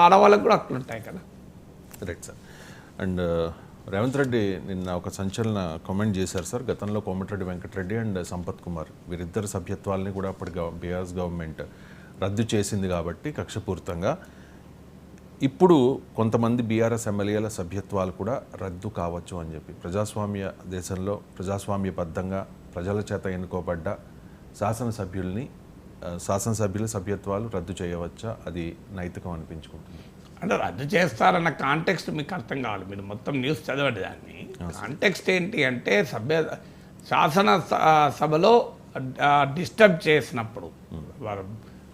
ఆడవాళ్ళకు కూడా హక్కులు ఉంటాయి కదా. Right sir. And Revanth Reddy నిన్న ఒక సంచలన కామెంట్ చేశారు సార్. గతంలో కోమటిరెడ్డి వెంకటరెడ్డి అండ్ సంపత్ కుమార్ వీరిద్దరు సభ్యత్వాలని కూడా అప్పటి బీఆర్ఎస్ గవర్నమెంట్ రద్దు చేసింది కాబట్టి కక్షపూరితంగా ఇప్పుడు కొంతమంది బీఆర్ఎస్ ఎమ్మెల్యేల సభ్యత్వాలు కూడా రద్దు కావచ్చు అని చెప్పి, ప్రజాస్వామ్య దేశంలో ప్రజాస్వామ్యబద్ధంగా ప్రజల చేత ఎన్నుకోబడ్డ శాసనసభ్యుల సభ్యత్వాలు రద్దు చేయవచ్చా, అది నైతికం అనిపించుకుంటుంది? అంటే రద్దు చేస్తారన్న కాంటెక్స్ట్ మీకు అర్థం కావాలి. మీరు మొత్తం న్యూస్ చదవండి. దాన్ని కాంటెక్స్ట్ ఏంటి అంటే శాసనసభలో డిస్టర్బ్ చేసినప్పుడు వారు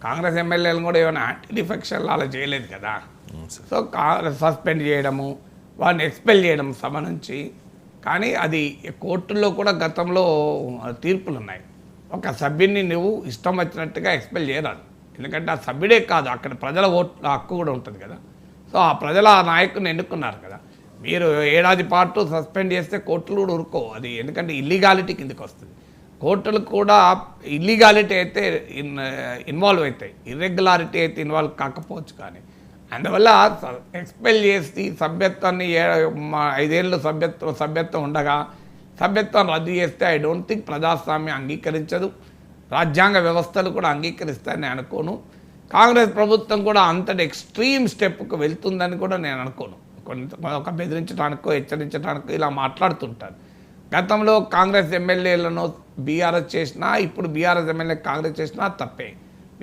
కాంగ్రెస్ ఎమ్మెల్యేలను కూడా ఏమైనా యాంటీ డిఫెక్షన్ అలా చేయలేదు కదా. సో సస్పెండ్ చేయడము, వారిని ఎక్స్పెల్ చేయడం సభ నుంచి. కానీ అది కోర్టుల్లో కూడా గతంలో తీర్పులు ఉన్నాయి. ఒక సభ్యుడిని నువ్వు ఇష్టం వచ్చినట్టుగా ఎక్స్పెల్ చేయరాదు. ఎందుకంటే ఆ సభ్యుడే కాదు, అక్కడ ప్రజల ఓట్ల హక్కు కూడా ఉంటుంది కదా. సో ఆ ప్రజల ఆ నాయకుడిని ఎన్నుకున్నారు కదా. మీరు ఏడాది పాటు సస్పెండ్ చేస్తే కోర్టులు కూడా ఊరుకోవు. అది ఎందుకంటే ఇల్లీగాలిటీ కిందకి వస్తుంది. కోర్టులు కూడా ఇల్లీగాలిటీ అయితే ఇన్వాల్వ్ అవుతాయి, ఇర్రెగ్యులారిటీ అయితే ఇన్వాల్వ్ కాకపోవచ్చు. కానీ అందువల్ల ఎక్స్పెల్ చేసి సభ్యత్వాన్ని 5 ఏళ్ళు సభ్యత్వం ఉండగా సభ్యత్వం రద్దు చేస్తే ఐ డోంట్ థింక్ ప్రజాస్వామ్యం అంగీకరించదు, రాజ్యాంగ వ్యవస్థలు కూడా అంగీకరిస్తాయని అనుకోను. కాంగ్రెస్ ప్రభుత్వం కూడా అంతటి ఎక్స్ట్రీమ్ స్టెప్కు వెళ్తుందని కూడా నేను అనుకోను. ఒక బెదిరించడానికో హెచ్చరించడానికో ఇలా మాట్లాడుతుంటారు. గతంలో కాంగ్రెస్ ఎమ్మెల్యేలను బీఆర్ఎస్ చేసినా, ఇప్పుడు బీఆర్ఎస్ ఎమ్మెల్యే కాంగ్రెస్ చేసినా తప్పే.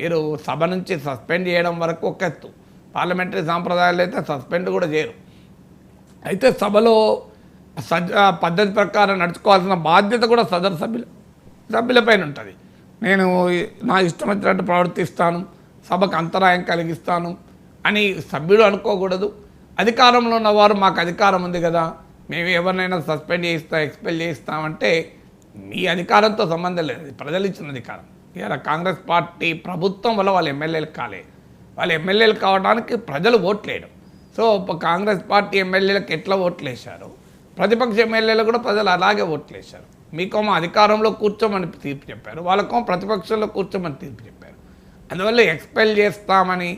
మీరు సభ నుంచి సస్పెండ్ చేయడం వరకు ఒక ఎత్తు, పార్లమెంటరీ సాంప్రదాయాలు అయితే సస్పెండ్ కూడా చేయరు. అయితే సభలో పద్ధతి ప్రకారం నడుచుకోవాల్సిన బాధ్యత కూడా సదరు సభ్యులపైన ఉంటుంది. నేను నా ఇష్టం వచ్చినట్టు ప్రవర్తిస్తాను, సభకు అంతరాయం కలిగిస్తాను అని సభ్యుడు అనుకోకూడదు. అధికారంలో ఉన్నవారు మాకు అధికారం ఉంది కదా, మేము ఎవరినైనా సస్పెండ్ ఎక్స్పెల్ చేయిస్తామంటే మీ అధికారంతో సంబంధం లేదు, ప్రజలు ఇచ్చిన అధికారం. ఇలా కాంగ్రెస్ పార్టీ ప్రభుత్వం వల్ల వాళ్ళు ఎమ్మెల్యేలు కాలేదు. వాళ్ళు ఎమ్మెల్యేలు కావడానికి ప్రజలు ఓట్లేయడం. సో కాంగ్రెస్ పార్టీ ఎమ్మెల్యేలకు ఎట్లా ఓట్లేశారు, ప్రతిపక్ష ఎమ్మెల్యేలు కూడా ప్రజలు అలాగే ఓట్లేశారు. మీకేమో అధికారంలో కూర్చోమని తీర్పు చెప్పారు, వాళ్ళకేమో ప్రతిపక్షంలో కూర్చోమని తీర్పు చెప్పారు. అందువల్ల ఎక్స్పెల్ చేస్తామని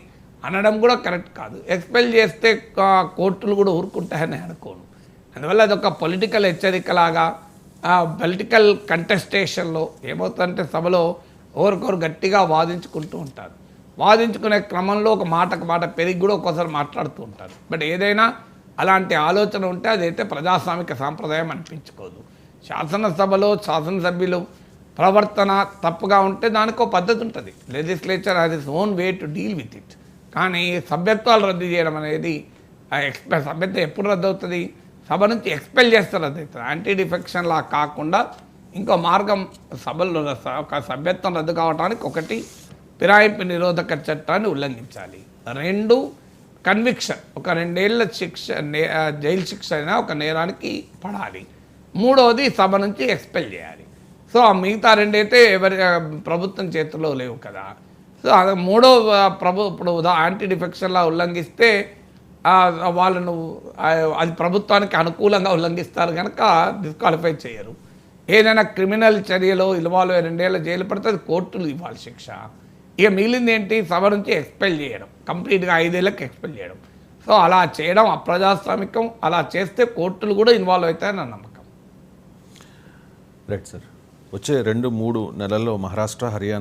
అనడం కూడా కరెక్ట్ కాదు. ఎక్స్పెల్ చేస్తే కోర్టులు కూడా ఊరుకుంటాయని అనుకోను. అందువల్ల అదొక పొలిటికల్ హెచ్చరికలాగా పొలిటికల్ కంటెస్టేషన్లో ఏమవుతుందంటే సభలో ఒకరికొకరు గట్టిగా వాదించుకుంటూ ఉంటారు. వాదించుకునే క్రమంలో ఒక మాటకు మాట పెరిగి కూడా ఒక్కోసారి మాట్లాడుతూ ఉంటారు. బట్ ఏదైనా అలాంటి ఆలోచన ఉంటే అదైతే ప్రజాస్వామిక సాంప్రదాయం అనిపించుకోదు. శాసనసభలో శాసనసభ్యులు ప్రవర్తన తప్పుగా ఉంటే దానికో పద్ధతి ఉంటుంది. Legislature has its own way to deal with it. కానీ సభ్యత్వాలు రద్దు చేయడం అనేది సభ్యత్వం ఎప్పుడు రద్దు అవుతుంది, సభ నుంచి ఎక్స్పెల్ చేస్తే రద్దు అవుతుంది. యాంటీ డిఫెక్షన్ లా కాకుండా ఇంకో మార్గం సభల్లో ఒక సభ్యత్వం రద్దు కావడానికి ఒకటి ఫిరాయింపు నిరోధక చట్టాన్ని ఉల్లంఘించాలి, 2 కన్విక్షన్, ఒక 2 ఏళ్ల శిక్ష జైలు శిక్ష అయినా ఒక నేరానికి పడాలి, 3వది సభ నుంచి ఎక్స్పెల్ చేయాలి. సో ఆ మిగతా 2 అయితే ప్రభుత్వం చేతిలో లేవు కదా. సో అది 3వ ఇప్పుడు యాంటీ డిఫెక్షన్లా ఉల్లంఘిస్తే వాళ్ళను అది ప్రభుత్వానికి అనుకూలంగా ఉల్లంఘిస్తారు కనుక డిస్క్వాలిఫై చేయరు. ఏదైనా క్రిమినల్ చర్యలో ఇన్వాల్వ్ 2 ఏళ్ళ జైలు పడితే అది కోర్టులు ఇవ్వాలి శిక్ష. ఇక మిగిలింది ఏంటి, సభ నుంచి ఎక్స్పెల్ చేయడం, కంప్లీట్గా 5 ఏళ్ళకి ఎక్స్పెల్ చేయడం. సో అలా చేయడం అప్రజాస్వామికం. అలా చేస్తే కోర్టులు కూడా ఇన్వాల్వ్ అవుతాయని నా నమ్మకం. Right sir. వచ్చే 2-3 నెలల్లో మహారాష్ట్ర, హర్యానా